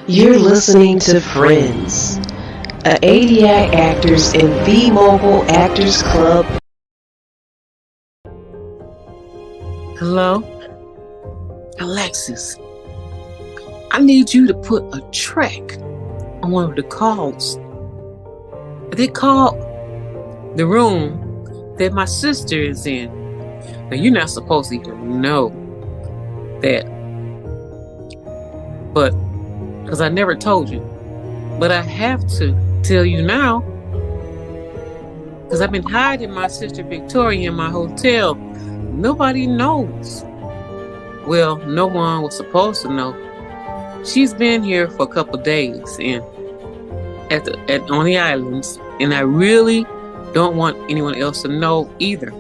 You're listening to Friends, a ADI Actors and V-Mobile Actors Club. Hello? Alexis, I need you to put a track on one of the calls. They called the room that my sister is in. Now, you're not supposed to even know that, but because I never told you. But I have to tell you now, because I've been hiding my sister Victoria in my hotel. Nobody knows. Well, no one was supposed to know. She's been here for a couple days and on the islands, and I really don't want anyone else to know either,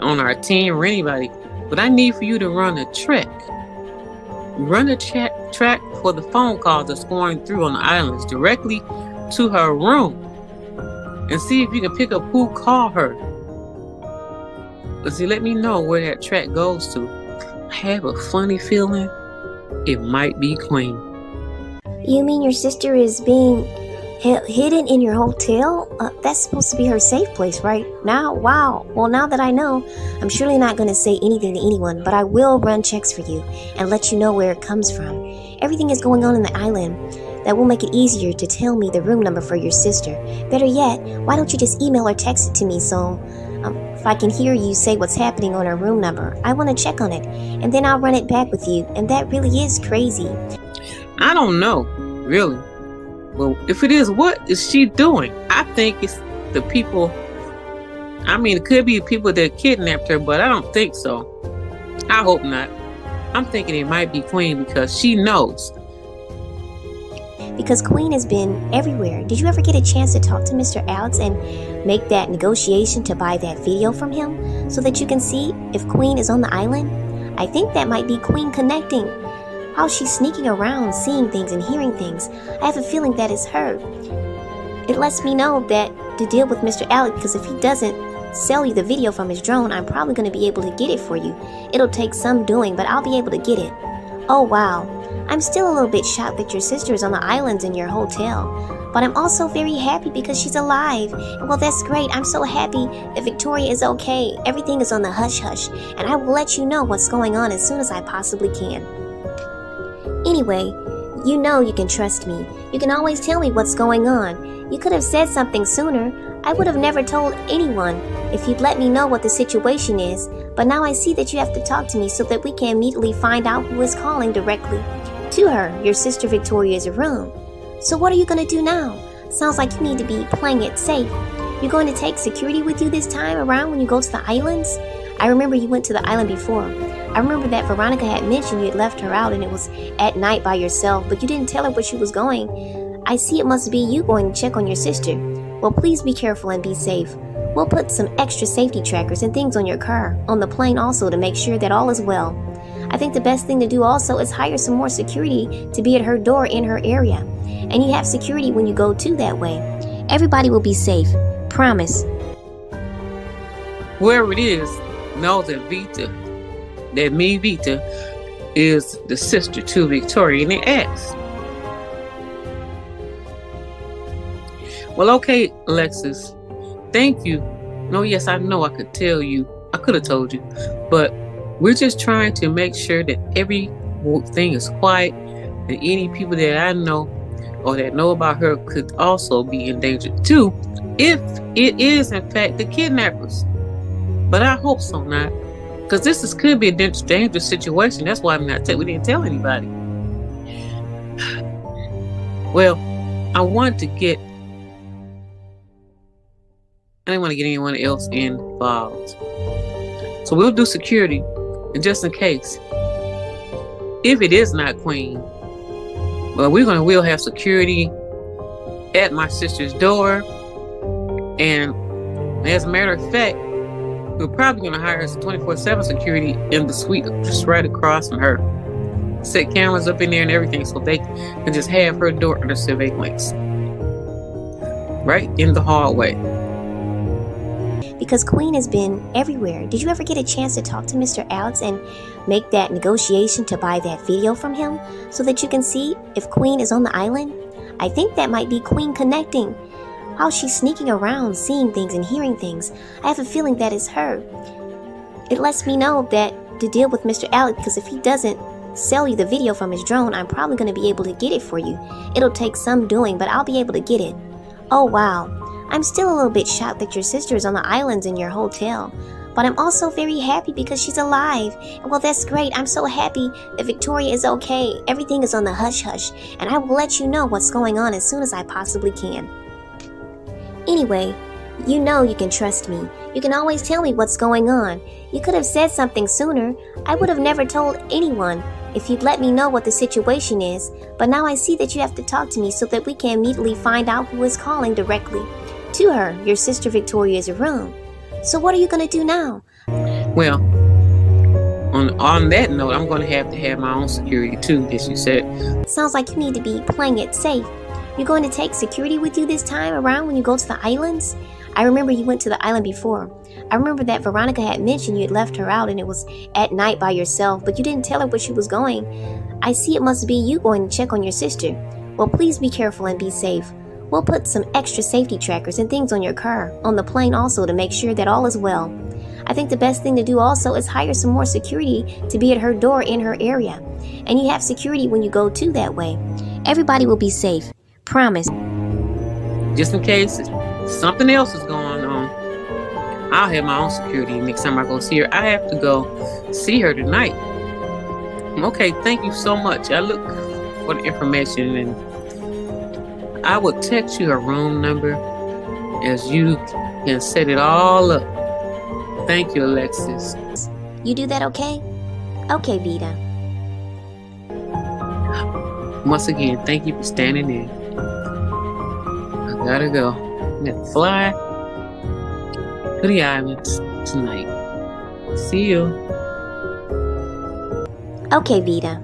on our team or anybody. But I need for you to run a track. Run a track for the phone call that's going through on the islands directly to her room, and see if you can pick up who called her. But see, let me know where that track goes to. I have a funny feeling it might be Queen. You mean your sister is being hidden in your hotel? That's supposed to be her safe place, right? Now, wow. Well, now that I know, I'm surely not going to say anything to anyone, but I will run checks for you and let you know where it comes from. Everything is going on in the island that will make it easier to tell me the room number for your sister. Better yet, why don't you just email or text it to me so if I can hear you say what's happening on her room number. I want to check on it, and then I'll run it back with you, and that really is crazy. I don't know, really. Well, if it is, what is she doing? I think it's the people. I mean, it could be the people that kidnapped her, but I don't think so. I hope not. I'm thinking it might be Queen because she knows. Because Queen has been everywhere. Did you ever get a chance to talk to Mr. Aleis and make that negotiation to buy that video from him so that you can see if Queen is on the island? I think that might be Queen connecting. How she's sneaking around, seeing things and hearing things. I have a feeling that is her. It lets me know that to deal with Mr. Aleis, because if he doesn't sell you the video from his drone, I'm probably going to be able to get it for you. It'll take some doing, but I'll be able to get it. Oh wow, I'm still a little bit shocked that your sister is on the islands in your hotel. But I'm also very happy because she's alive. And well, that's great. I'm so happy that Victoria is okay. Everything is on the hush-hush. And I will let you know what's going on as soon as I possibly can. Anyway, you know you can trust me. You can always tell me what's going on. You could have said something sooner. I would have never told anyone if you'd let me know what the situation is. But now I see that you have to talk to me so that we can immediately find out who is calling directly to her, your sister Victoria's room. So what are you going to do now? Sounds like you need to be playing it safe. You're going to take security with you this time around when you go to the islands? I remember you went to the island before. I remember that Veronica had mentioned you had left her out and it was at night by yourself, but you didn't tell her where she was going. I see it must be you going to check on your sister. Well, please be careful and be safe. We'll put some extra safety trackers and things on your car, on the plane also, to make sure that all is well. I think the best thing to do also is hire some more security to be at her door in her area. And you have security when you go to that way. Everybody will be safe. Promise. Whoever it is knows that Vita is the sister to Victoria, and they asked. Well, okay, Alexis. Thank you. No, yes, I know I could tell you. I could have told you. But we're just trying to make sure that everything is quiet and any people that I know or that know about her could also be in danger too, if it is in fact the kidnappers. But I hope so not. Because this could be a dangerous situation. That's why we didn't tell anybody. Well, I didn't want to get anyone else involved. So we'll do security, and just in case, if it is not Queen, well, we'll have security at my sister's door. And as a matter of fact, we're probably going to hire some 24/7 security in the suite just right across from her. Set cameras up in there and everything so they can just have her door under surveillance. Right in the hallway. because Queen has been everywhere. Did you ever get a chance to talk to Mr. Aleis and make that negotiation to buy that video from him so that you can see if Queen is on the island? I think that might be Queen connecting. While she's sneaking around, seeing things and hearing things, I have a feeling that is her. It lets me know that to deal with Mr. Aleis, because if he doesn't sell you the video from his drone, I'm probably going to be able to get it for you. It'll take some doing, but I'll be able to get it. Oh wow, I'm still a little bit shocked that your sister is on the islands in your hotel, but I'm also very happy because she's alive. Well, that's great. I'm so happy that Victoria is okay. Everything is on the hush-hush, and I will let you know what's going on as soon as I possibly can. Anyway, you know you can trust me. You can always tell me what's going on. You could have said something sooner. I would have never told anyone if you'd let me know what the situation is, but now I see that you have to talk to me so that we can immediately find out who is calling directly to her, your sister Victoria's room. So what are you going to do now? Well, on that note, I'm going to have my own security too, as you said. Sounds like you need to be playing it safe. You're going to take security with you this time around when you go to the islands? I remember you went to the island before. I remember that Veronica had mentioned you had left her out and it was at night by yourself, but you didn't tell her where she was going. I see it must be you going to check on your sister. Well, please be careful and be safe. We'll put some extra safety trackers and things on your car, on the plane also, to make sure that all is well. I think the best thing to do also is hire some more security to be at her door in her area. And you have security when you go too that way. Everybody will be safe. Promise. Just in case something else is going on, I'll have my own security next time I go see her. I have to go see her tonight. Okay, thank you so much. I look for the information and I will text you her room number as you can set it all up. Thank you, Alexis. You do that okay? Okay, Vita. Once again, thank you for standing in. I gotta go. I gotta fly to the islands tonight. See you. Okay, Vita.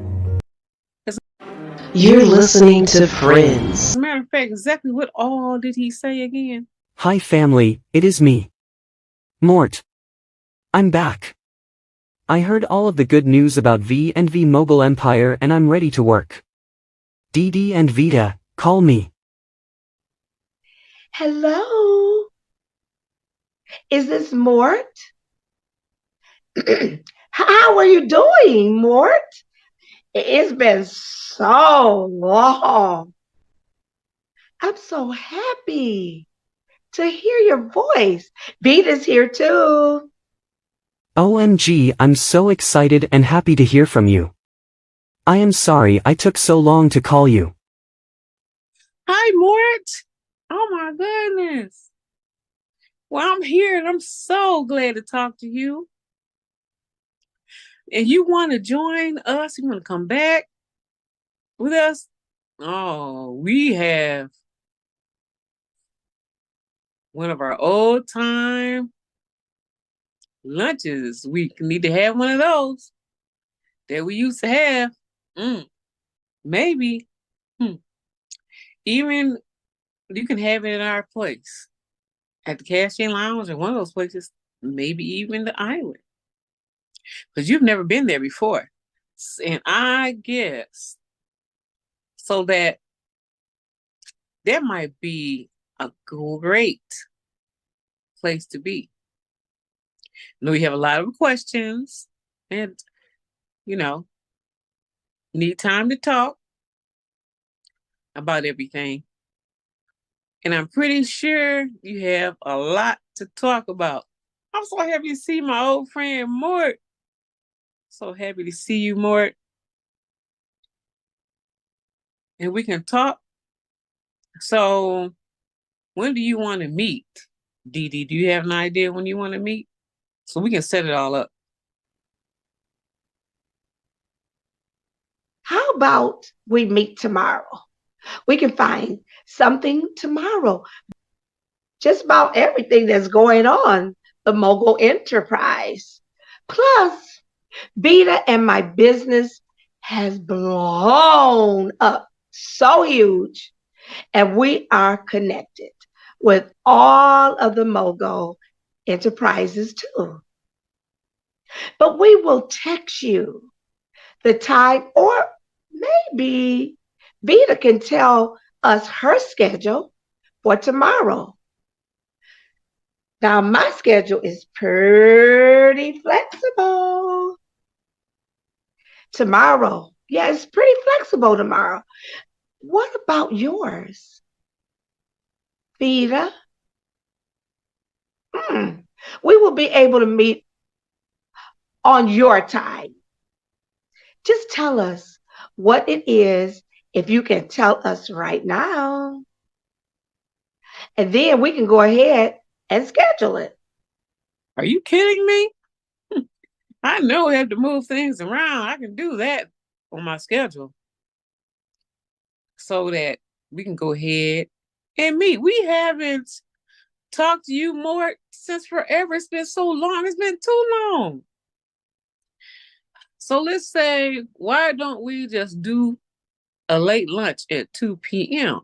You're listening to Friends. As a matter of fact, exactly what all did he say again? Hi family, it is me. Mort. I'm back. I heard all of the good news about V and V Mogul Empire and I'm ready to work. Dee and Vita, call me. Hello? Is this Mort? How are you doing, Mort? It's been so long. I'm so happy to hear your voice. Vita's here too. OMG, I'm so excited and happy to hear from you. I am sorry I took so long to call you. Hi, Mort. Oh my goodness. Well, I'm here and I'm so glad to talk to you. And you want to join us? You want to come back with us? Oh, we have one of our old time lunches. We need to have one of those that we used to have. Maybe. Even you can have it in our place at the Cashier Lounge or one of those places, maybe even the island. Because you've never been there before. And I guess so that might be a great place to be. I know you have a lot of questions and, need time to talk about everything. And I'm pretty sure you have a lot to talk about. I'm so happy to see my old friend, Mort. So happy to see you, Mort. And we can talk. So when do you want to meet? Dee Dee, do you have an idea when you want to meet? So we can set it all up. How about we meet tomorrow? We can find something tomorrow. Just about everything that's going on, the Mogul Enterprise. Plus, Vita and my business has blown up so huge, and we are connected with all of the Mogul enterprises too. But we will text you the time, or maybe Vita can tell us her schedule for tomorrow. Now, my schedule is pretty flexible. Tomorrow, yeah, it's pretty flexible tomorrow. What about yours, Vita? We will be able to meet on your time. Just tell us what it is if you can tell us right now. And then we can go ahead and schedule it. Are you kidding me? I know we have to move things around. I can do that on my schedule so that we can go ahead and meet. We haven't talked to you, Mort, since forever. It's been so long. It's been too long. So let's say, why don't we just do a late lunch at 2 p.m.?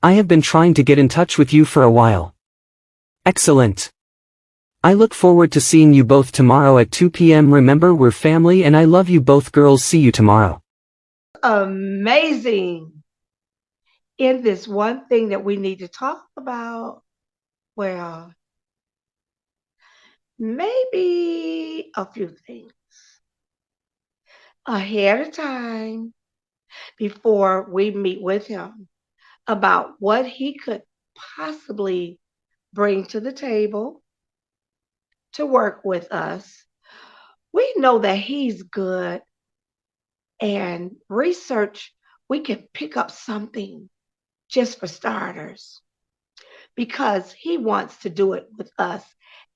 I have been trying to get in touch with you for a while. Excellent. I look forward to seeing you both tomorrow at 2 p.m. Remember, we're family and I love you both girls. See you tomorrow. Amazing. In this one thing that we need to talk about, well, maybe a few things ahead of time before we meet with him about what he could possibly bring to the table to work with us. We know that he's good, and research, we can pick up something just for starters, because he wants to do it with us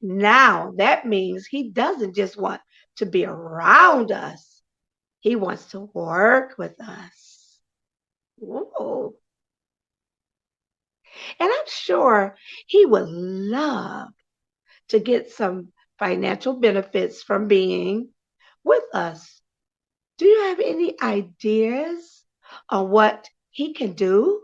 now. That means he doesn't just want to be around us, he wants to work with us. Ooh. And I'm sure he would love to get some financial benefits from being with us. Do you have any ideas on what he can do?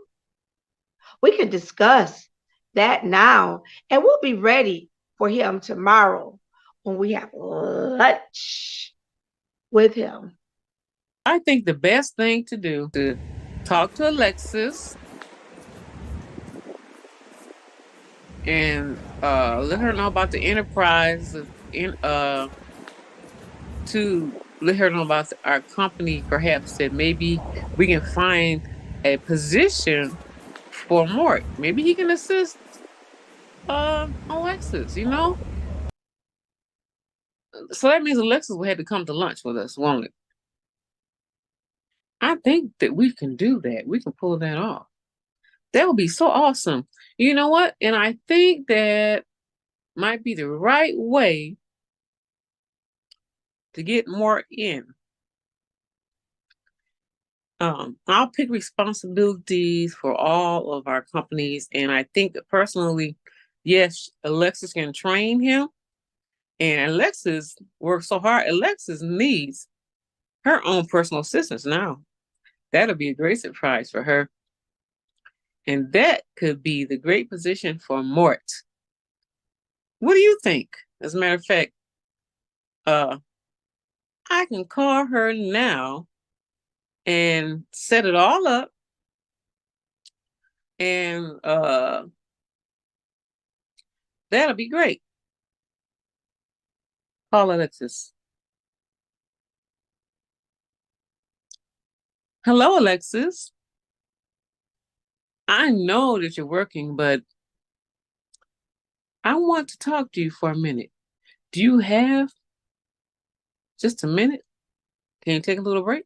We can discuss that now, and we'll be ready for him tomorrow when we have lunch with him. I think the best thing to do is to talk to Alexis and let her know about the enterprise to let her know about our company, perhaps that maybe we can find a position for Mort. Maybe he can assist Alexis, you know? So that means Alexis will have to come to lunch with us, won't it? I think that we can do that. We can pull that off. That would be so awesome. You know what? And I think that might be the right way to get Mort in. I'll pick responsibilities for all of our companies, and I think that personally, yes, Alexis can train him. And Alexis works so hard. Alexis needs her own personal assistants now. That'll be a great surprise for her. And that could be the great position for Mort. What do you think? As a matter of fact, I can call her now and set it all up. And that'll be great. Call Alexis. Hello, Alexis. I know that you're working, but I want to talk to you for a minute. Do you have just a minute? Can you take a little break?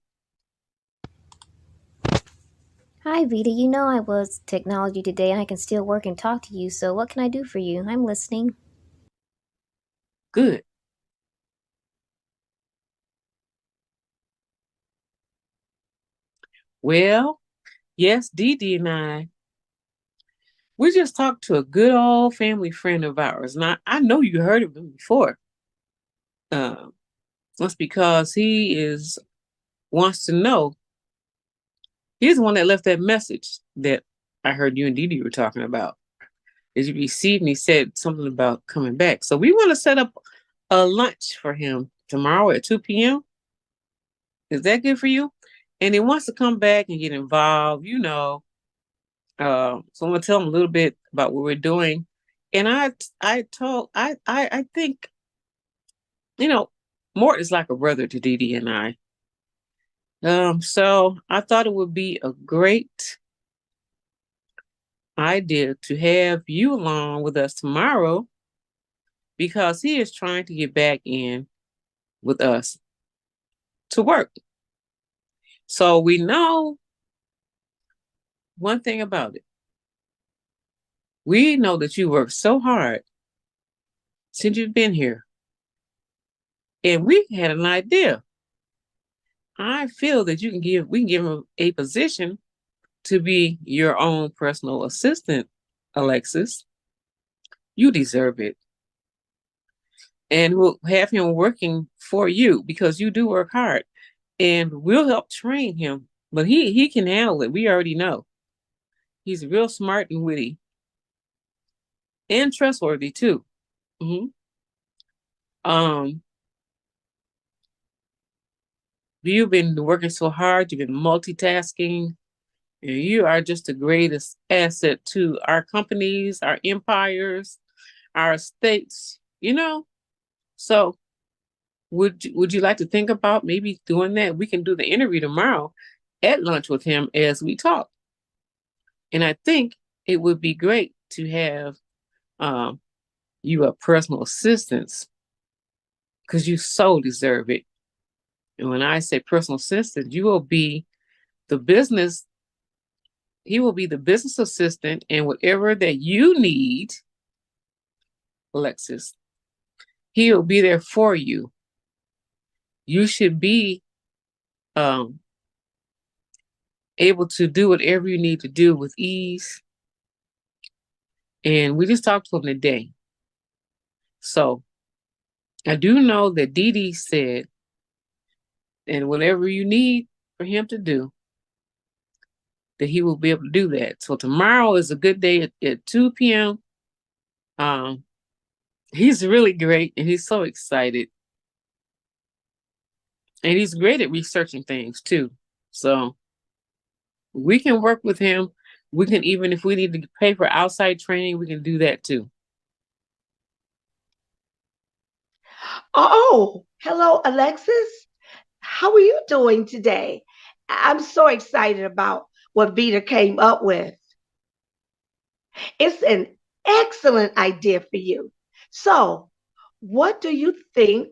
Hi, Vita. You know I was technology today and I can still work and talk to you, so what can I do for you? I'm listening. Good. Well, yes, Dee Dee and I, we just talked to a good old family friend of ours. Now, I know you heard of him before. That's because he wants to know. He's the one that left that message that I heard you and Dee Dee were talking about. Did you receive? And he said something about coming back. So we want to set up a lunch for him tomorrow at 2 p.m. Is that good for you? And he wants to come back and get involved, you know. So I'm gonna tell him a little bit about what we're doing. And I think, you know, Mort is like a brother to Dee Dee and I. So I thought it would be a great idea to have you along with us tomorrow because he is trying to get back in with us to work. So we know one thing about it. We know that you work so hard since you've been here. And we had an idea. I feel that we can give him a position to be your own personal assistant, Alexis. You deserve it. And we'll have him working for you because you do work hard. And we'll help train him. But he can handle it. We already know. He's real smart and witty. And trustworthy too. Mm-hmm. You've been working so hard, you've been multitasking, and you are just the greatest asset to our companies, our empires, our states, you know? So would you like to think about maybe doing that? We can do the interview tomorrow at lunch with him as we talk. And I think it would be great to have you a personal assistant because you so deserve it. And when I say personal assistant, he will be the business assistant, and whatever that you need, Alexis, he'll be there for you. You should be able to do whatever you need to do with ease. And we just talked to him today. So I do know that Dee Dee said, and whatever you need for him to do, that he will be able to do that. So tomorrow is a good day at 2 p.m. He's really great and he's so excited. And he's great at researching things too. So we can work with him. We can, even if we need to pay for outside training, we can do that too. Oh, hello, Alexis. How are you doing today? I'm so excited about what Vita came up with. It's an excellent idea for you. So, what do you think,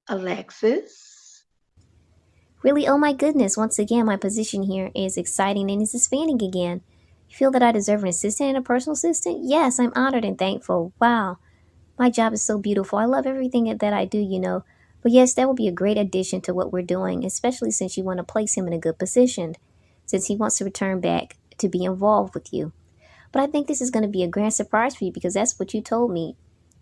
Alexis? Really, oh my goodness, once again, my position here is exciting and is expanding again. You feel that I deserve an assistant and a personal assistant? Yes, I'm honored and thankful. Wow. My job is so beautiful. I love everything that I do, you know. But yes, that will be a great addition to what we're doing, especially since you want to place him in a good position, since he wants to return back to be involved with you. But I think this is going to be a grand surprise for you because that's what you told me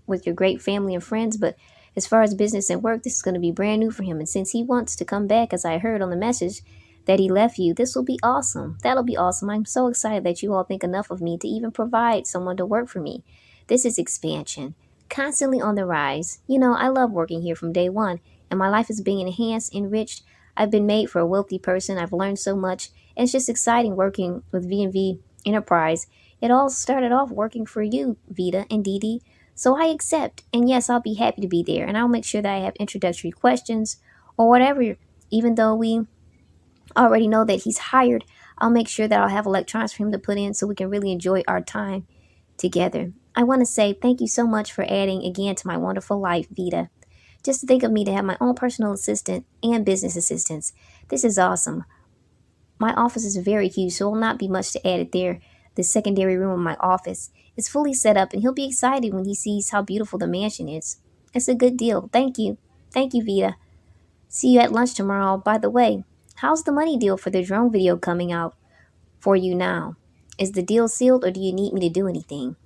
with your great family and friends. But as far as business and work, this is going to be brand new for him. And since he wants to come back, as I heard on the message that he left you, this will be awesome. That'll be awesome. I'm so excited that you all think enough of me to even provide someone to work for me. This is expansion, constantly on the rise. You know, I love working here from day one, and my life is being enhanced, enriched. I've been made for a wealthy person. I've learned so much, and it's just exciting working with V&V Enterprise. It all started off working for you, Vita and Dee Dee. So I accept, and yes, I'll be happy to be there, and I'll make sure that I have introductory questions or whatever. Even though we already know that he's hired, I'll make sure that I'll have electronics for him to put in so we can really enjoy our time together. I want to say thank you so much for adding again to my wonderful life, Vita. Just to think of me to have my own personal assistant and business assistants. This is awesome. My office is very huge, so it will not be much to add it there. The secondary room of my office is fully set up, and he'll be excited when he sees how beautiful the mansion is. It's a good deal. Thank you. Thank you, Vita. See you at lunch tomorrow. By the way, how's the money deal for the drone video coming out for you now? Is the deal sealed, or do you need me to do anything?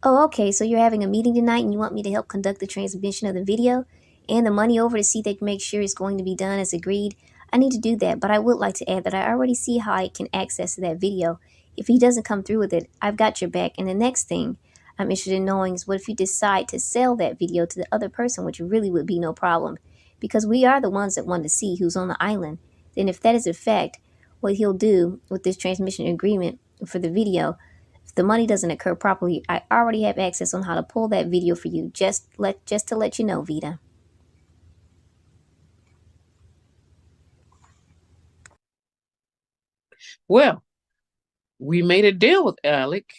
Oh, okay, so you're having a meeting tonight and you want me to help conduct the transmission of the video and the money over to see that you make sure it's going to be done as agreed. I need to do that, but I would like to add that I already see how I can access that video If he doesn't come through with it, I've got your back. And the next thing I'm interested in knowing is what if you decide to sell that video to the other person, which really would be no problem, because we are the ones that want to see who's on the island. Then if that is a fact, what he'll do with this transmission agreement for the video, if the money doesn't occur properly, I already have access on how to pull that video for you. Just to let you know, Vita. Well, we made a deal with Alec.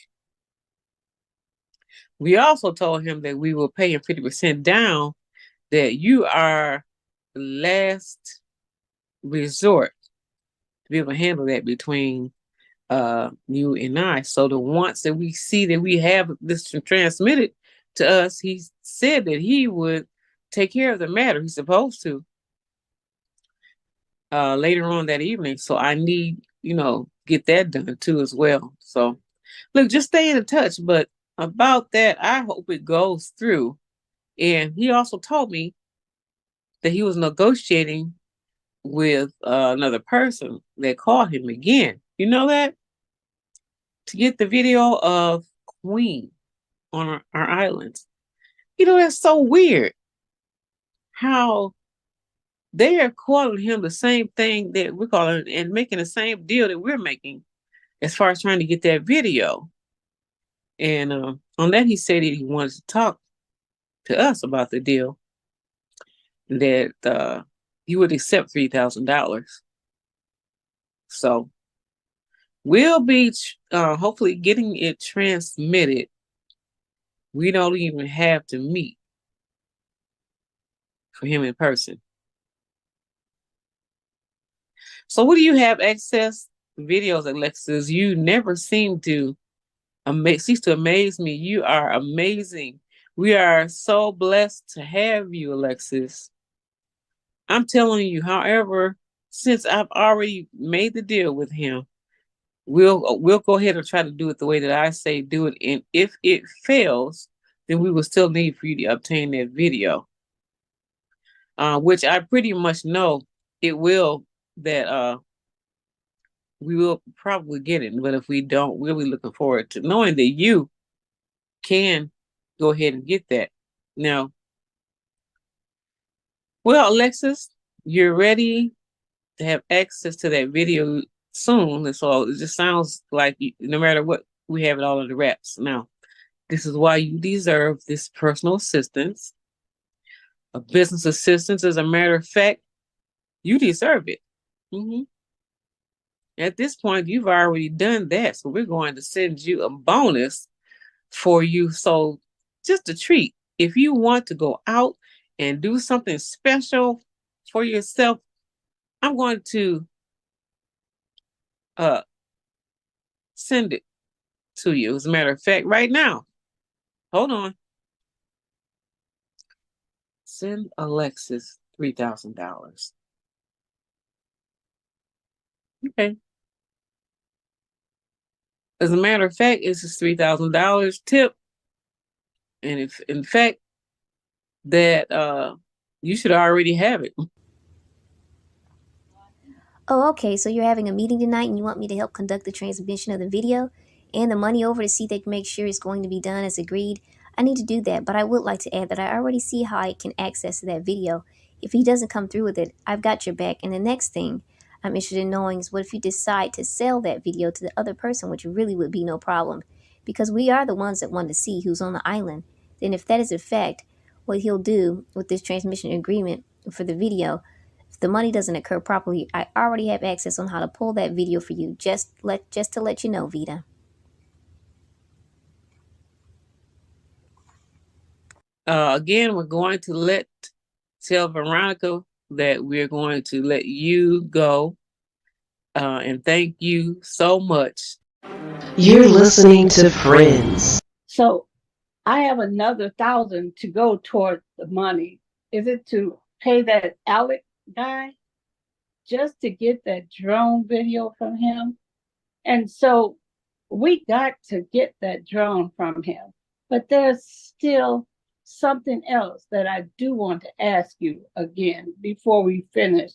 We also told him that we will pay him 50% down, that you are the last resort to be able to handle that between you and I. So the once that we see that we have this transmitted to us, he said that he would take care of the matter. He's supposed to later on that evening. So I need, get that done too as well. So look, just stay in touch. But about that, I hope it goes through. And he also told me that he was negotiating with another person that called him again. You know that? To get the video of Queen on our islands. That's so weird how they are calling him the same thing that we're calling and making the same deal that we're making as far as trying to get that video. And on that, he said that he wanted to talk to us about the deal, that he would accept $3,000. So we'll be hopefully getting it transmitted. We don't even have to meet for him in person. So what do you have access videos, Alexis? You never seem to cease to amaze me. You are amazing. We are so blessed to have you, Alexis. I'm telling you, however, since I've already made the deal with him, we'll go ahead and try to do it the way that I say do it. And if it fails, then we will still need for you to obtain that video, which I pretty much know it will, that we will probably get it. But if we don't, we'll be looking forward to knowing that you can go ahead and get that. Now, well, Alexis, you're ready to have access to that video soon. And so it just sounds like no matter what, we have it all under wraps. Now, this is why you deserve this personal assistance, a business assistance. As a matter of fact, you deserve it. At this point, you've already done that. So we're going to send you a bonus for you. So just a treat. If you want to go out and do something special for yourself, I'm going to send it to you. As a matter of fact, right now, hold on. Send Alexis $3,000. Okay. As a matter of fact, it's a $3,000 tip. And if in fact that you should already have it. Oh, okay, so you're having a meeting tonight and you want me to help conduct the transmission of the video and the money over to see that you make sure it's going to be done as agreed. I need to do that, but I would like to add that I already see how I can access that video. If he doesn't come through with it, I've got your back. And the next thing I'm interested in knowing is what if you decide to sell that video to the other person, which really would be no problem, because we are the ones that want to see who's on the island. Then if that is a fact, what he'll do with this transmission agreement for the video, if the money doesn't occur properly, I already have access on how to pull that video for you. Just to let you know, Vita. Again, we're going to tell Veronica that we're going to let you go. And thank you so much. You're listening to Friends. So I have another 1,000 to go toward the money. Is it to pay that Alex guy just to get that drone video from him? And so we got to get that drone from him. But there's still something else that I do want to ask you again before we finish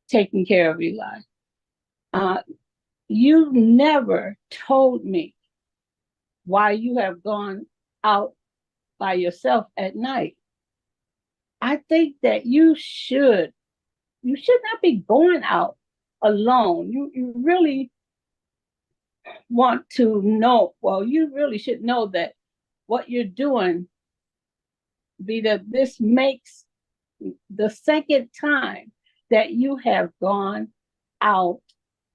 taking care of Eli. You never told me why you have gone out by yourself at night. I think that you should not be going out alone. You really want to know, well, you really should know that what you're doing, Vita, this makes the second time that you have gone out.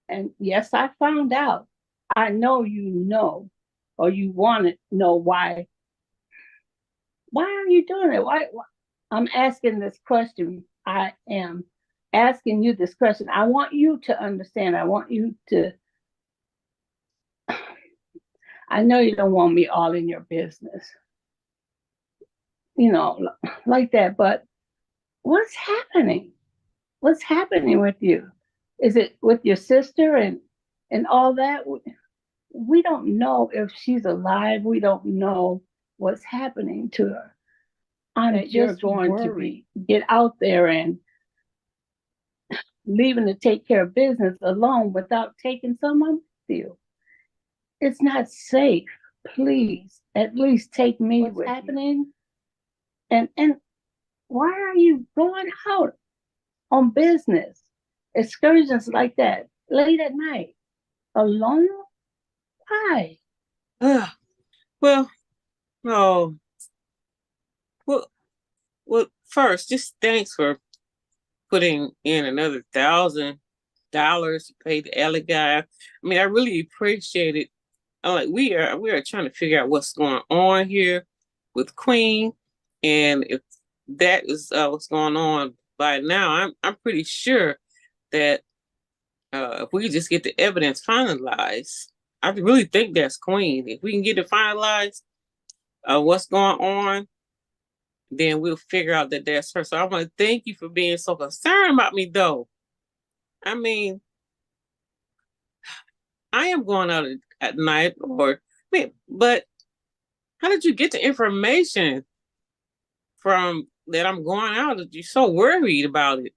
And yes, I found out. I know you know, or you want to know why. Why are you doing it? Why? I'm asking this question. I am asking you this question. I want you to understand. I want you to. I know you don't want me all in your business, like that. But what's happening? What's happening with you? Is it with your sister and all that? We don't know if she's alive. We don't know what's happening to her. I'm just going to get out there and leaving to take care of business alone without taking someone with you. It's not safe. Please, at least take me. What's happening? And why are you going out on business excursions like that late at night alone? Why? Well, no. Well, first, just thanks for putting in another $1,000 to pay the Aleis guy. I mean, I really appreciate it. We are trying to figure out what's going on here with Queen, and if that is what's going on by now, I'm pretty sure that if we just get the evidence finalized, I really think that's Queen. If we can get it finalized, what's going on, then we'll figure out that that's her. So I want to thank you for being so concerned about me, though. I mean, I am going out at night, but how did you get the information from that I'm going out that you're so worried about it?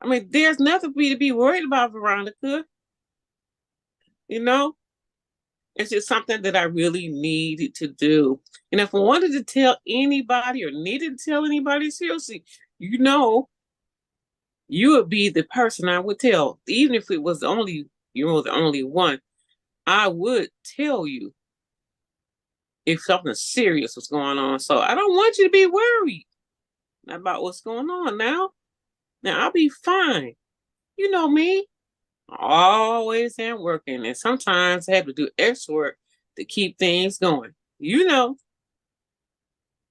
I mean, there's nothing for me to be worried about, Veronica. It's just something that I really needed to do. And if I wanted to tell anybody or needed to tell anybody, seriously, you would be the person I would tell. Even if it was the only one, I would tell you if something serious was going on. So I don't want you to be worried about what's going on now. Now I'll be fine. You know me. I always am working, and sometimes I have to do extra work to keep things going.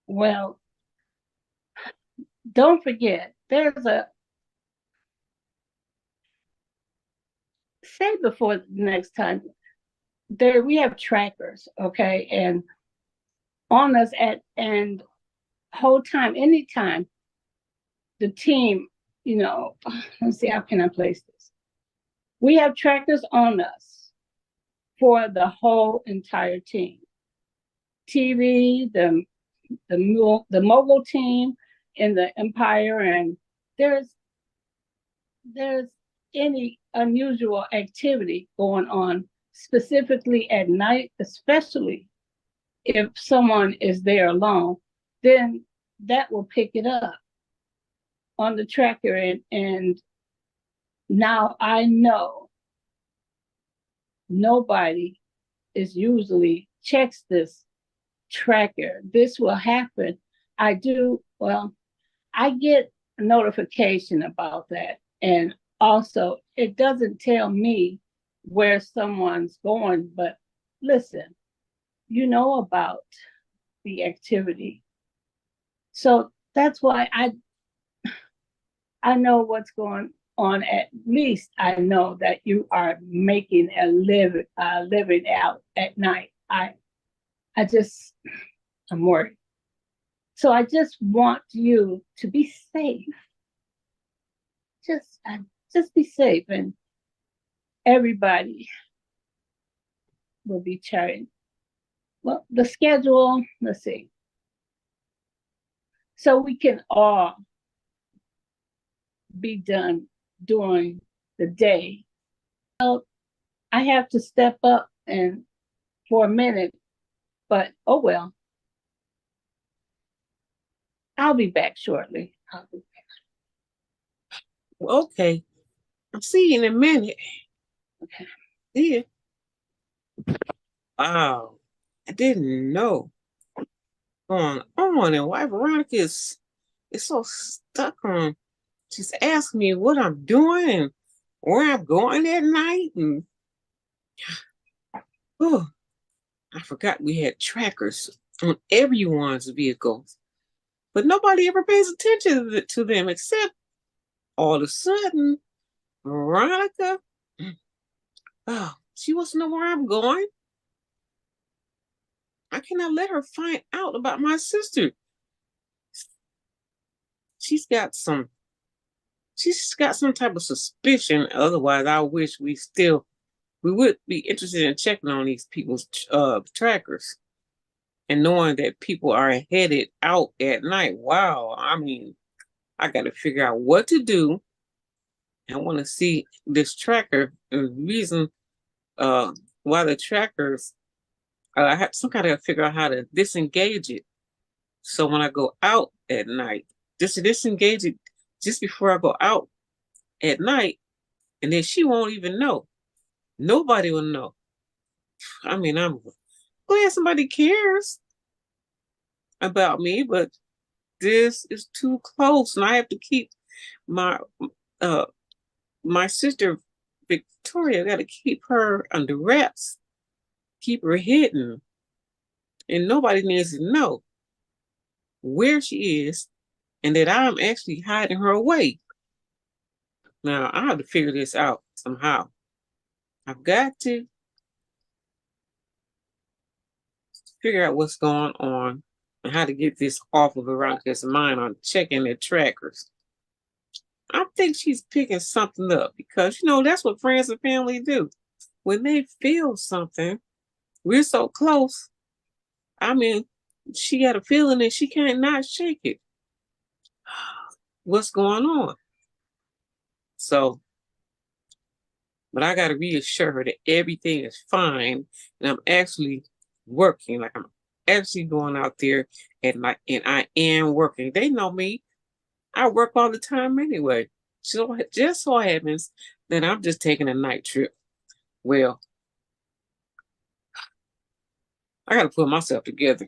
Well, don't forget, say before next time, we have trackers, okay, and on us and whole time, anytime the team, let's see, how can I place this? We have trackers on us for the whole entire team. TV, the mogul team in the Empire, and there's any unusual activity going on, specifically at night, especially if someone is there alone, then that will pick it up on the tracker. And now I know nobody is usually checks this tracker. This will happen. I get a notification about that. And also, it doesn't tell me where someone's going, but listen, you know about the activity. So that's why I know what's going on. At least I know that you are making a living out at night. I'm worried. So I just want you to be safe. Just be safe, and everybody will be chatting. Well, the schedule, let's see. So we can all be done during the day. Well, I have to step up and for a minute, but oh well. I'll be back shortly. I'll be back. Okay. I'll see you in a minute. Okay. Yeah. Wow. I didn't know. Going on, and why Veronica is so stuck on just asking me what I'm doing and where I'm going at night. And oh, I forgot we had trackers on everyone's vehicles, but nobody ever pays attention to them except all of a sudden, Veronica, oh, she wants to know where I'm going. I cannot let her find out about my sister. She's got some type of suspicion. Otherwise, I wish we would be interested in checking on these people's trackers and knowing that people are headed out at night. Wow. I mean, I got to figure out what to do. I want to see this tracker and the reason why the trackers, I have some kind of figure out how to disengage it. So when I go out at night, just to disengage it just before I go out at night, and then she won't even know. Nobody will know. I mean, I'm glad somebody cares about me, but this is too close, and I have to keep my my sister Victoria. Got to keep her under wraps, keep her hidden, and nobody needs to know where she is, and that I'm actually hiding her away. Now I have to figure this out somehow. I've got to figure out what's going on and how to get this off of Veronica's mind on checking their trackers. I think she's picking something up because, that's what friends and family do. When they feel something, we're so close. I mean, she got a feeling that she can't not shake it. What's going on? So, but I got to reassure her that everything is fine and I'm actually working. Like I'm actually going out there and I am working. They know me. I work all the time anyway. So just so happens that I'm just taking a night trip. Well, I got to put myself together.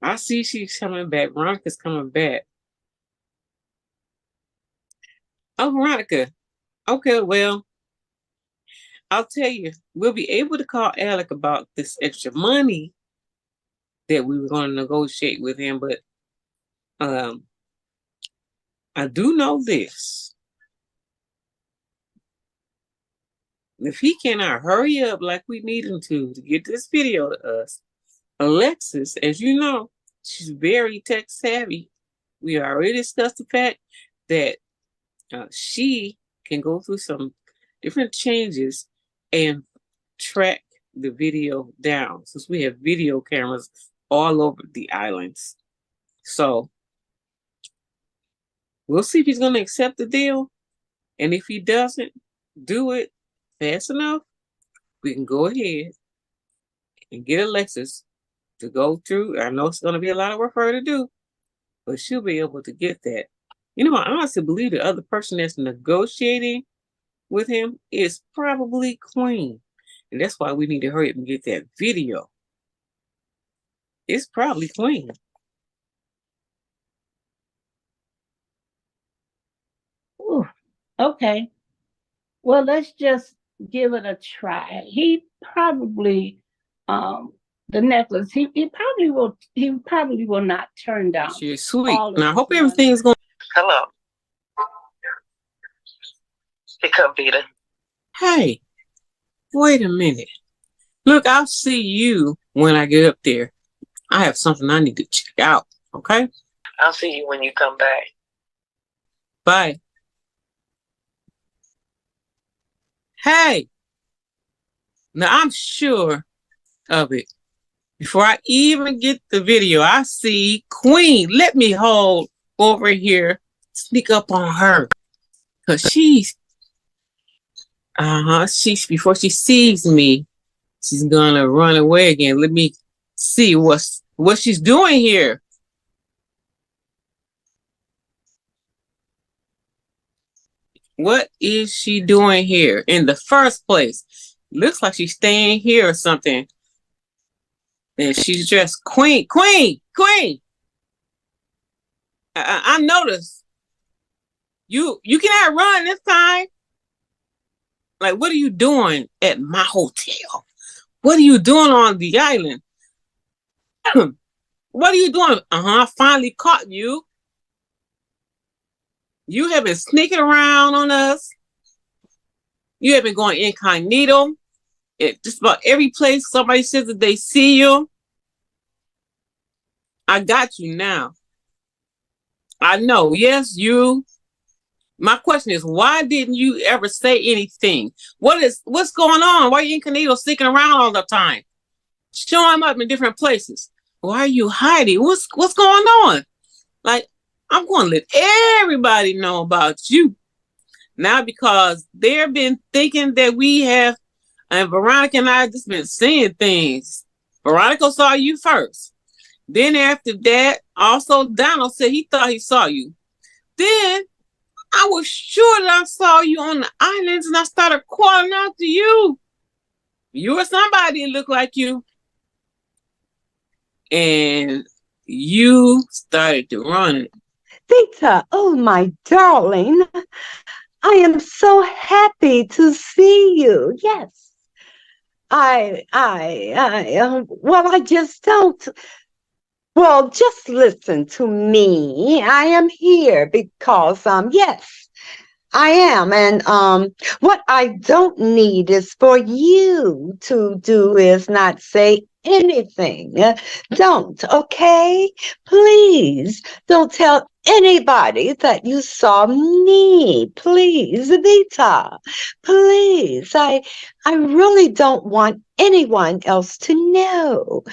I see she's coming back. Veronica's coming back. Oh, Veronica. Okay, well, I'll tell you, we'll be able to call Alec about this extra money that we were going to negotiate with him, but I do know this. If he cannot hurry up like we need him to get this video to us, Alexis, as you know, she's very tech savvy. We already discussed the fact that she can go through some different changes and track the video down, since we have video cameras all over the islands. So we'll see if he's going to accept the deal. And if he doesn't do it fast enough, we can go ahead and get Alexis to go through. I know it's going to be a lot of work for her to do, but she'll be able to get that. I honestly believe the other person that's negotiating with him is probably Queen. And that's why we need to hurry up and get that video. It's probably Queen. Ooh, okay. Well, let's just give it a try. He probably the necklace, he probably will not turn down. She's sweet. And I hope everything's going. Hello. Pick up, Vita. Hey, wait a minute. Look, I'll see you when I get up there. I have something I need to check out, okay? I'll see you when you come back. Bye. Hey! Now, I'm sure of it. Before I even get the video, I see Queen. Let me hold over here, sneak up on her. Because Before she sees me, she's gonna run away again. Let me see what she's doing here. What is she doing here in the first place? Looks like she's staying here or something. And she's just Queen. I noticed you cannot run this time. Like, what are you doing at my hotel? What are you doing on the island? What are you doing? I finally caught you. You have been sneaking around on us. You have been going incognito. At just about every place somebody says that they see you. I got you now. I know. Yes, you. My question is, why didn't you ever say anything? What's going on? Why are you incognito sneaking around all the time? Showing up in different places. Why are you hiding? What's going on? Like, I'm going to let everybody know about you now, because they've been thinking that we have, and Veronica and I have just been seeing things. Veronica saw you first. Then after that, also Donald said he thought he saw you. Then I was sure that I saw you on the islands, and I started calling out to you. You were somebody that looked like you. And you started to run. Vita, oh my darling, I am so happy to see you. Yes, well, I just don't. Well, just listen to me. I am here because, yes, I am. And what I don't need is for you to do is not say anything. Don't, okay? Please don't tell anybody that you saw me. Please, Vita. Please. I really don't want anyone else to know.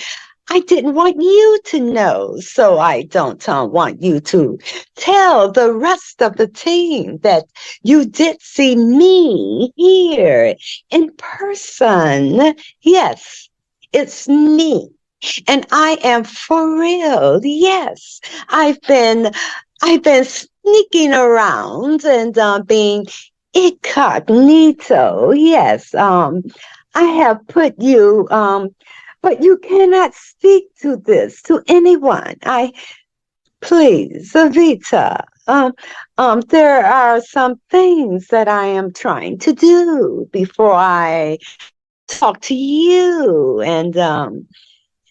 I didn't want you to know, so I don't want you to tell the rest of the team that you did see me here in person. Yes, it's me, and I am for real. Yes, I've been sneaking around and being incognito. Yes, I have put you but you cannot speak to this to anyone. Please, Vita. There are some things that I am trying to do before I talk to you and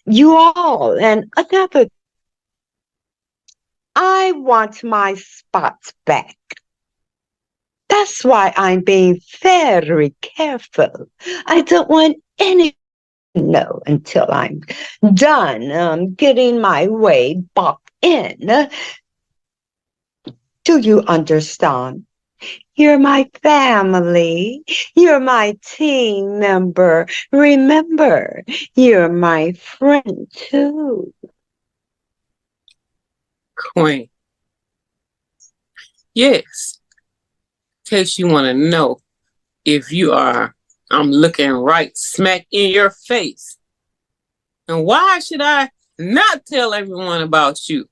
you all. And another, I want my spots back. That's why I'm being very careful. I don't want any know until I'm done getting my way back in. Do you understand? You're my family. You're my team member. Remember, you're my friend too. Queen. Yes. In case you want to know if you are, I'm looking right smack in your face. And why should I not tell everyone about you?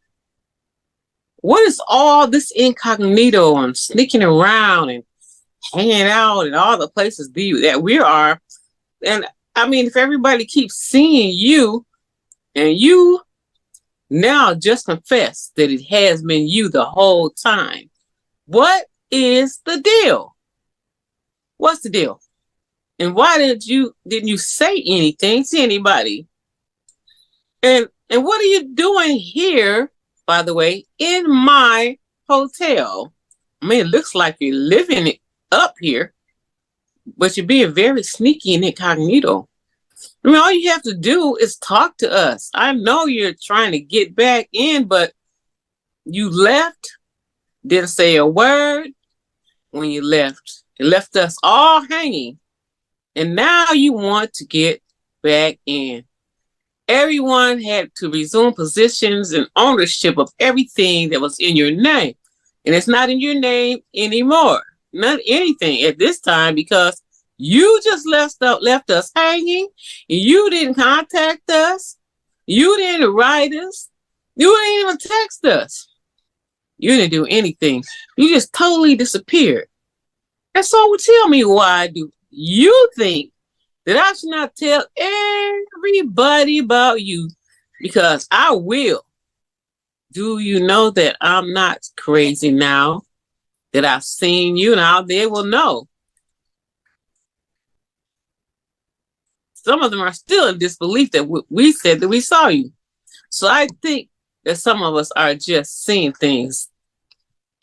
What is all this incognito and sneaking around and hanging out in all the places that we are? And I mean, if everybody keeps seeing you, and you now just confess that it has been you the whole time, what is the deal? What's the deal? And why didn't you say anything to anybody? And what are you doing here, by the way, in my hotel? I mean, it looks like you're living it up here, but you're being very sneaky and incognito. I mean, all you have to do is talk to us. I know you're trying to get back in, but you left, didn't say a word when you left. It left us all hanging. And now you want to get back in. Everyone had to resume positions and ownership of everything that was in your name. And it's not in your name anymore. Not anything at this time, because You just left us hanging. You didn't contact us. You didn't write us. You didn't even text us. You didn't do anything. You just totally disappeared. And so tell me, why do you think that I should not tell everybody about you? Because I will. Do you know that I'm not crazy now? That I've seen you, now they will know. Some of them are still in disbelief that we said that we saw you. So I think that some of us are just seeing things.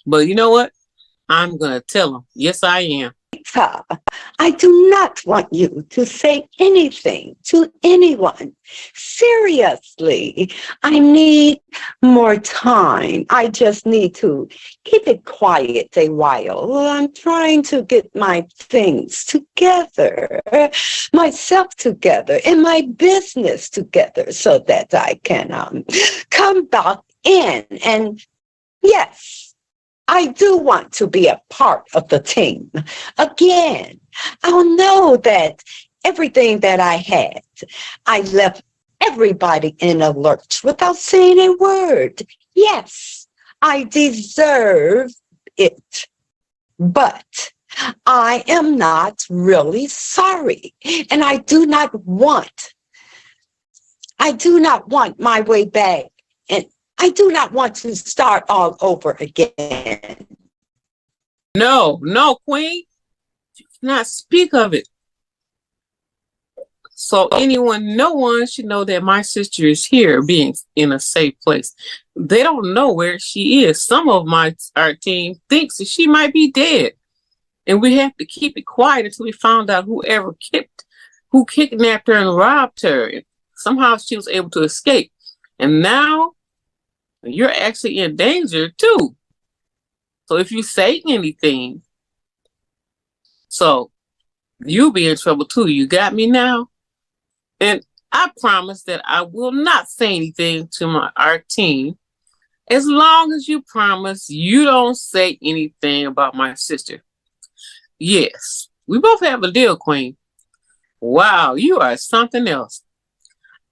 But you know what? I'm going to tell them. Yes, I am. Vita, I do not want you to say anything to anyone. Seriously, I need more time. I just need to keep it quiet a while. I'm trying to get my things together, myself together, and my business together so that I can come back in. And yes, I do want to be a part of the team. Again, I'll know that everything that I had, I left everybody in a lurch without saying a word. Yes, I deserve it, but I am not really sorry. And I do not want my way back. And I do not want to start all over again. No, Queen. You cannot speak of it. So no one should know that my sister is here, being in a safe place. They don't know where she is. Some of our team thinks that she might be dead. And we have to keep it quiet until we found out who kidnapped her and robbed her. Somehow she was able to escape. And now you're actually in danger too. So if you say anything, so you'll be in trouble too. You got me now? And I promise that I will not say anything to our team as long as you promise you don't say anything about my sister. Yes, we both have a deal, Queen. Wow, you are something else.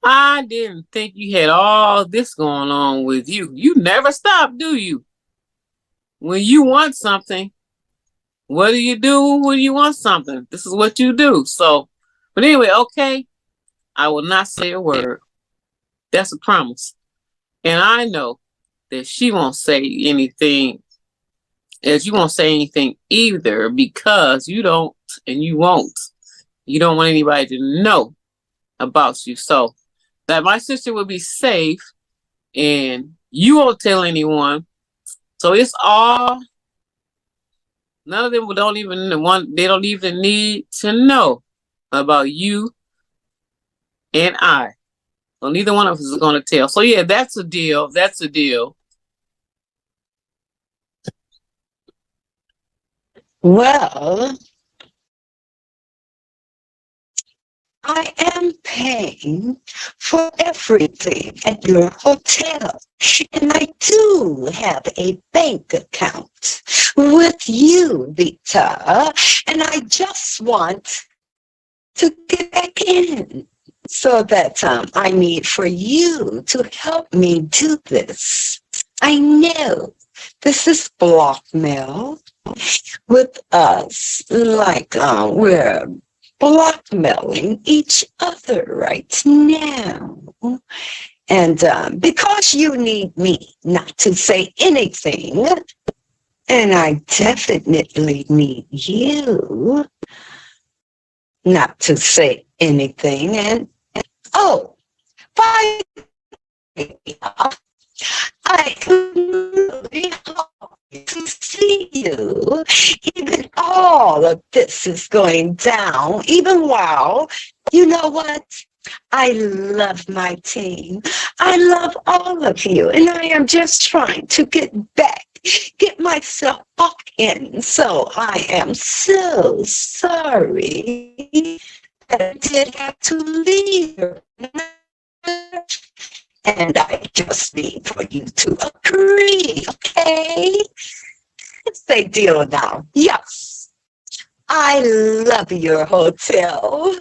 I didn't think you had all this going on with you. You never stop, do you? When you want something, what do you do when you want something? This is what you do. So, but anyway, okay, I will not say a word. That's a promise. And I know that she won't say anything, as you won't say anything either, because you don't and you won't. You don't want anybody to know about you. So that my sister will be safe and you won't tell anyone. So it's all, none of them they don't even need to know about you and I. So neither one of us is going to tell. So yeah, that's a deal. That's a deal. Well, I am paying for everything at your hotel. And I do have a bank account with you, Vita. And I just want to get back in. So that I need for you to help me do this. I know this is blackmail with us, like we're blackmailing each other right now. And because you need me not to say anything, and I definitely need you not to say anything. And oh, by I am really happy to see you. Even all of this is going down, even while, you know what? I love my team. I love all of you. And I am just trying to get myself back in. So I am so sorry that I did have to leave. And I just need for you to agree, okay? It's a deal now. Yes, I love your hotel.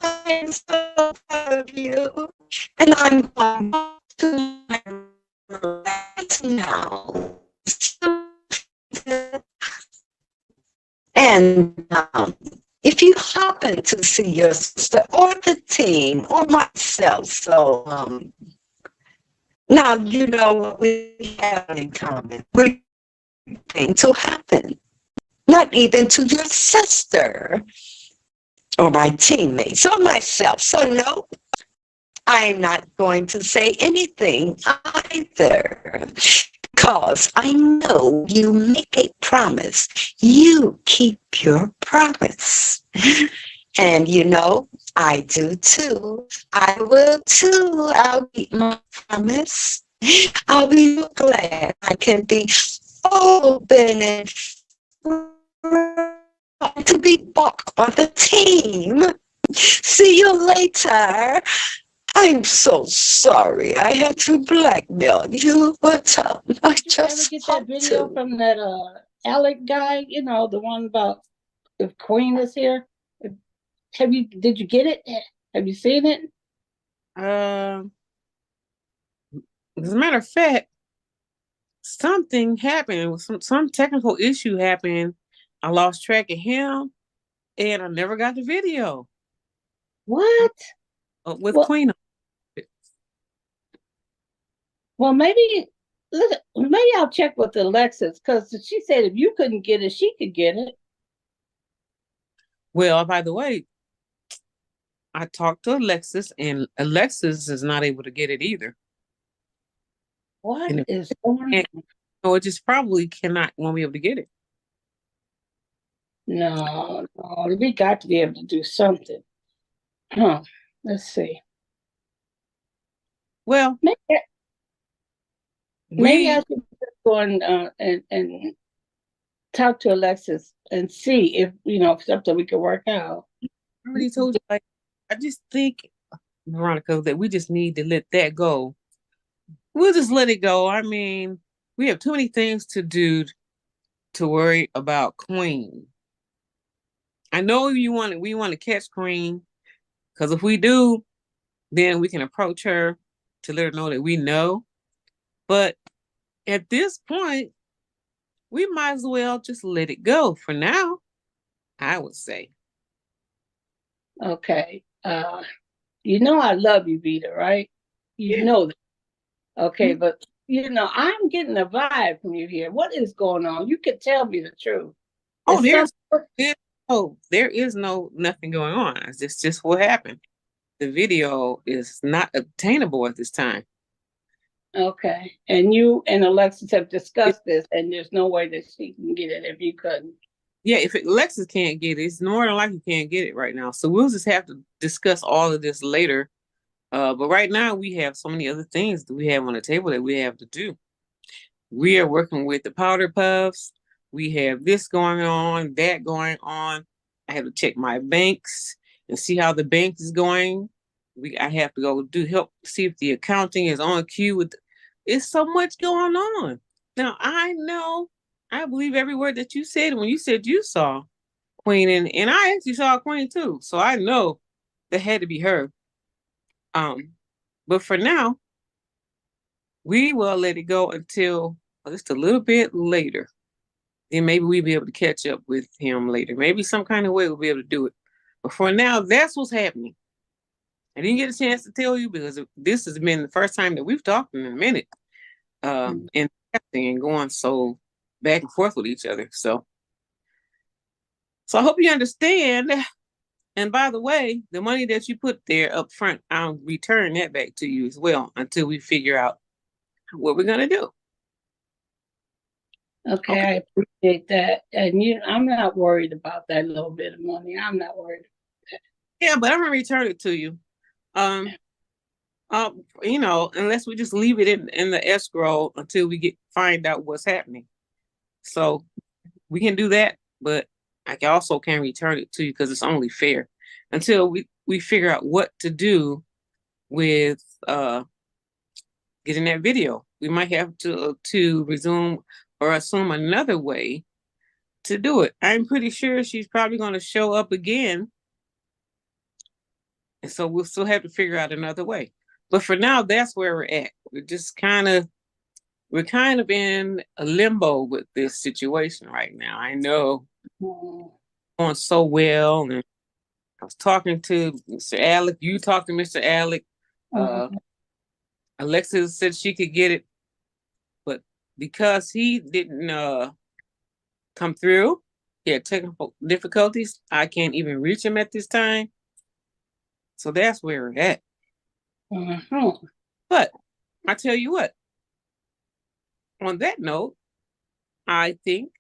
I'm so proud of you. And I'm going to my room right now. And if you happen to see your sister or the team or myself, so now you know what we have in common. We're going to happen. Not even to your sister or my teammates or myself. So no, I'm not going to say anything either. Because I know you make a promise, you keep your promise. And you know, I do too. I will too. I'll keep my promise. I'll be so glad I can be open and to be back on the team. See you later. I'm so sorry I had to blackmail you, but I Did you ever just get that video from that Alec guy? You know, the one about if Queen is here. Did you get it? Have you seen it? As a matter of fact, something happened. Some technical issue happened. I lost track of him, and I never got the video. What? With Queen. Well, maybe I'll check with Alexis, because she said if you couldn't get it, she could get it. Well, by the way, I talked to Alexis, and Alexis is not able to get it either. What is going on? No, it just probably won't be able to get it. No, we got to be able to do something. Huh. Let's see. Well, maybe I should go and talk to Alexis and see if something we can work out. I already told you. I just think, Veronica, that we just need to let that go. We'll just let it go. I mean, we have too many things to do to worry about Queen. I know we want to catch Queen, because if we do, then we can approach her to let her know that we know. But at this point, we might as well just let it go for now, I would say. Okay. You know I love you, Vita, right? You know that. Okay, but I'm getting a vibe from you here. What is going on? You could tell me the truth. Oh, there is nothing going on. It's just what happened. The video is not obtainable at this time. Okay. And you and Alexis have discussed this, and there's no way that she can get it if you couldn't. Yeah, if Alexis can't get it, it's more than likely can't get it right now. So we'll just have to discuss all of this later. But right now we have so many other things that we have on the table that we have to do. We are working with the powder puffs. We have this going on, that going on. I have to check my banks and see how the bank is going. I have to go help see if the accounting is on cue with. It's so much going on. Now I know, I believe every word that you said when you said you saw Queen, and I actually saw Queen too. So I know that had to be her. But for now, we will let it go until just a little bit later. Then maybe we'll be able to catch up with him later. Maybe some kind of way we'll be able to do it. But for now, that's what's happening. I didn't get a chance to tell you because this has been the first time that we've talked in a minute. And going so back and forth with each other. So I hope you understand. And by the way, the money that you put there up front, I'll return that back to you as well until we figure out what we're going to do. Okay, I appreciate that. And I'm not worried about that little bit of money. I'm not worried. Yeah, but I'm going to return it to you. Unless we just leave it in the escrow until we find out what's happening. So we can do that, but I also can return it to you because it's only fair until we figure out what to do with getting that video. We might have to resume or assume another way to do it. I'm pretty sure she's probably going to show up again. And so we'll still have to figure out another way. But for now, that's where we're at. We're kind of in a limbo with this situation right now. I know going so well, and I was talking to Mr. Alec. You talked to Mr. Alec. Alexis said she could get it, but because he didn't come through, he had technical difficulties. I can't even reach him at this time. So that's where we're at. But I tell you what, on that note, I think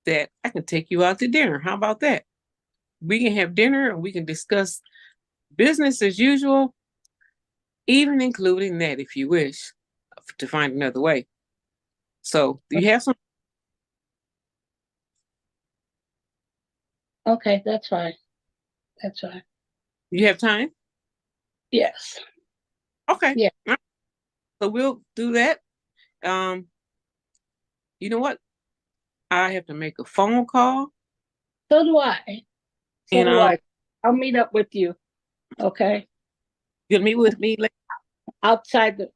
that I can take you out to dinner. How about that? We can have dinner and we can discuss business as usual, even including that if you wish to find another way. So do you have some? Okay, that's fine. That's fine. You have time? Yes. Okay. Yeah. So we'll do that. You know what? I have to make a phone call. So do I. I'll meet up with you. Okay. You'll meet with me later? Outside the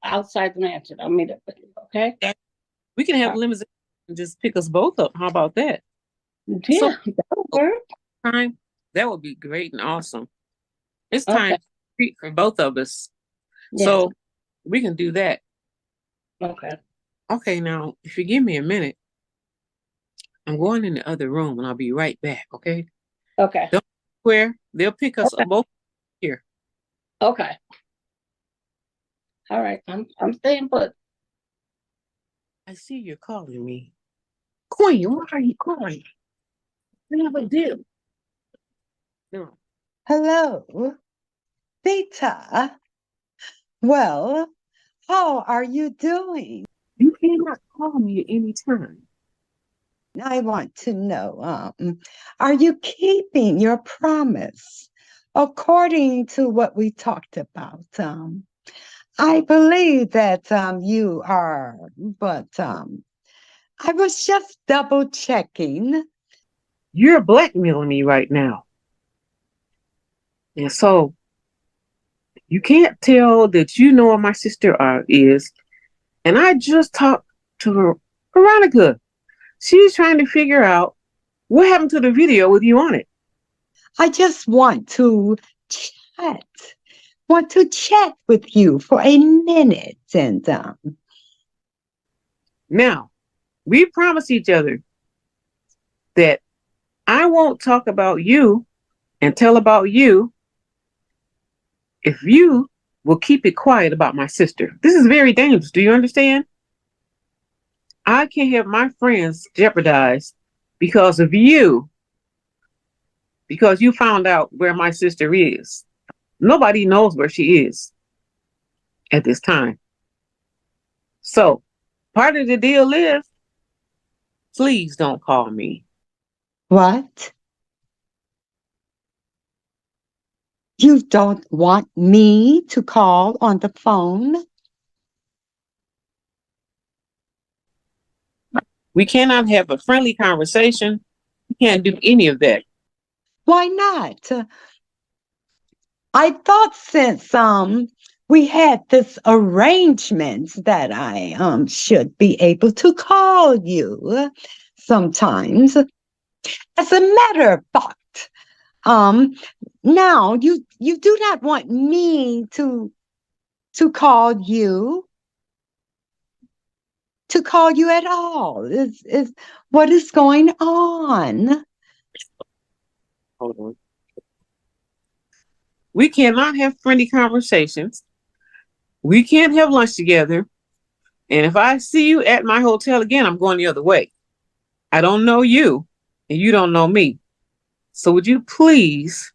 mansion. I'll meet up with you. Okay. Yeah. We can have limousine and just pick us both up. How about that? Yeah, So, that'll work. Time. That would be great and awesome. It's time to treat for both of us. Yeah. So we can do that. Okay. Okay, now if you give me a minute, I'm going in the other room and I'll be right back, okay? Okay. They'll pick us up both here. Okay. All right. I'm staying put. I see you're calling me. Queen, why are you calling? We have a deal. No. Hello, Vita. Well, how are you doing? You cannot call me at any time. I want to know, are you keeping your promise according to what we talked about? I believe that you are, but I was just double checking. You're blackmailing me right now. And so you can't tell that you know where my sister is. And I just talked to Veronica. She's trying to figure out what happened to the video with you on it. I just want to chat with you for a minute. And now, we promised each other that I won't talk about you and tell about you if you will keep it quiet about my sister. This is very dangerous. Do you understand? I can't have my friends jeopardized because of you. Because you found out where my sister is. Nobody knows where she is at this time. So, part of the deal is, please don't call me. What? You don't want me to call on the phone? We cannot have a friendly conversation. We can't do any of that. Why not? I thought since we had this arrangement that I should be able to call you sometimes. As a matter of fact, now you do not want me to call you at all. Is what is going on? Hold on. We cannot have friendly conversations. We can't have lunch together. And if I see you at my hotel again, I'm going the other way. I don't know you, and you don't know me. So would you please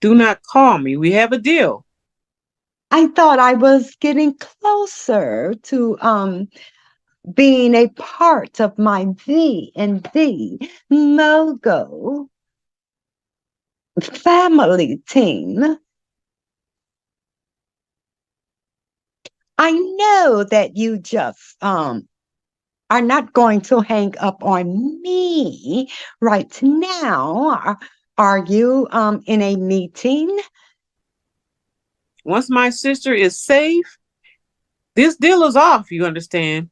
do not call me? We have a deal. I thought I was getting closer to being a part of my V and V Mogo family team. I know that you just are are not going to hang up on me right now. Are you in a meeting? Once my sister is safe, this deal is off, you understand?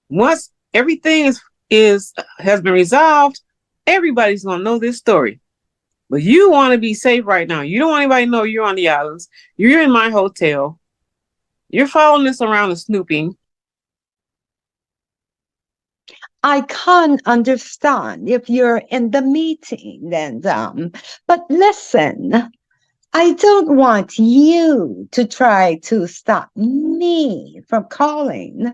Once everything has been resolved, everybody's gonna know this story. But you want to be safe right now. You don't want anybody to know you're on the islands. You're in my hotel. You're following us around and snooping. I can't understand if you're in the meeting, then, but listen, I don't want you to try to stop me from calling.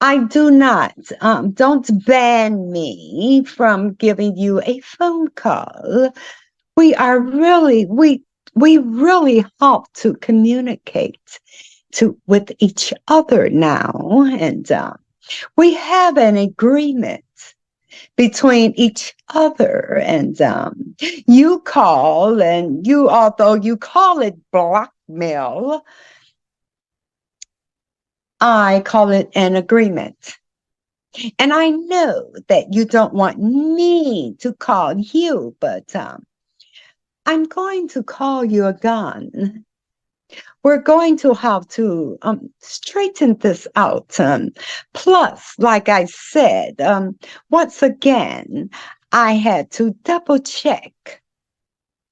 I do not, don't ban me from giving you a phone call. We really have to communicate with each other now. And we have an agreement between each other. And you call, and although you call it blackmail, I call it an agreement. And I know that you don't want me to call you, but I'm going to call you again. We're going to have to straighten this out. Plus, like I said, once again, I had to double check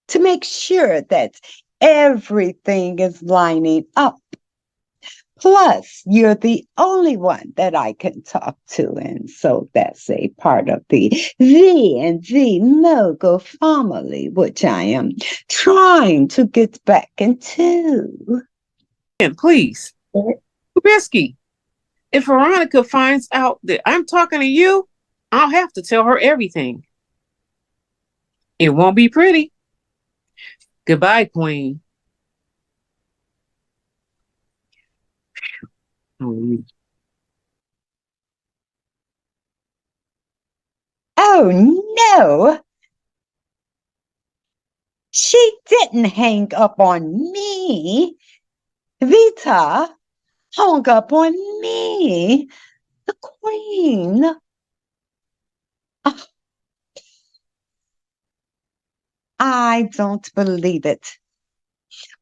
to make sure that everything is lining up. Plus, you're the only one that I can talk to. And so that's a part of the V Mogul family, which I am trying to get back into. And please, risky. If Veronica finds out that I'm talking to you, I'll have to tell her everything. It won't be pretty. Goodbye, Queen. Oh, no. She didn't hang up on me. Vita hung up on me, the Queen. I don't believe it.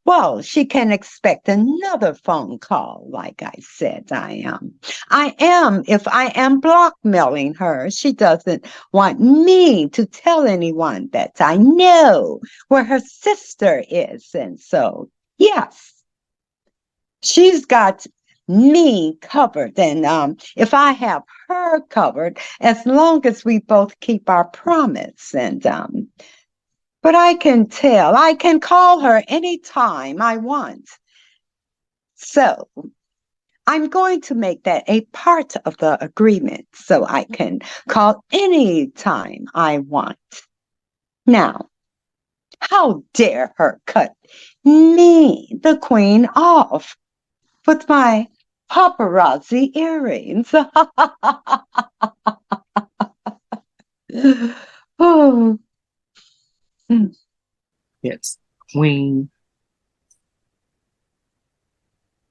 Well, she can expect another phone call, like I said. If I am blackmailing her, she doesn't want me to tell anyone that I know where her sister is. And so, yes, she's got me covered. And if I have her covered, as long as we both keep our promise. And but I can call her anytime I want. So I'm going to make that a part of the agreement so I can call anytime I want. Now, how dare her cut me, the Queen, off with my paparazzi earrings? Oh. Yes, Queen.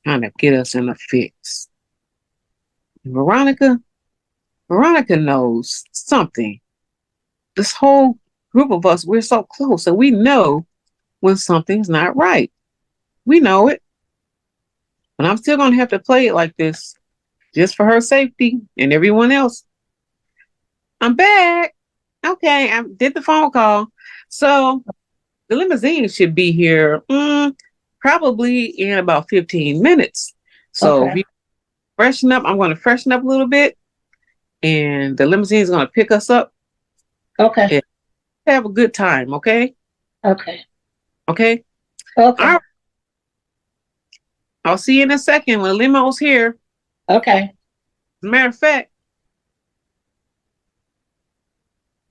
Trying to get us in a fix. Veronica knows something. This whole group of us, we're so close, so we know when something's not right. We know it. But I'm still going to have to play it like this, just for her safety and everyone else. I'm back. Okay, I did the phone call. So the limousine should be here probably in about 15 minutes. So if you freshen up, I'm going to freshen up a little bit. And the limousine is going to pick us up. Okay. And have a good time, okay? Okay. Okay? Okay. All right. I'll see you in a second when the limo's here. Okay. As a matter of fact,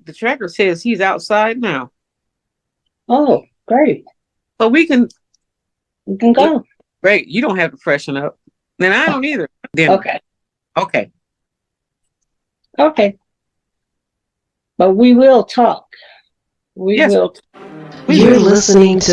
the tracker says he's outside now. Oh, great. So we can go. Great. You don't have to freshen up. Then I don't either. Then. Okay. Okay. Okay. But we will talk. We Yes. will. You're listening to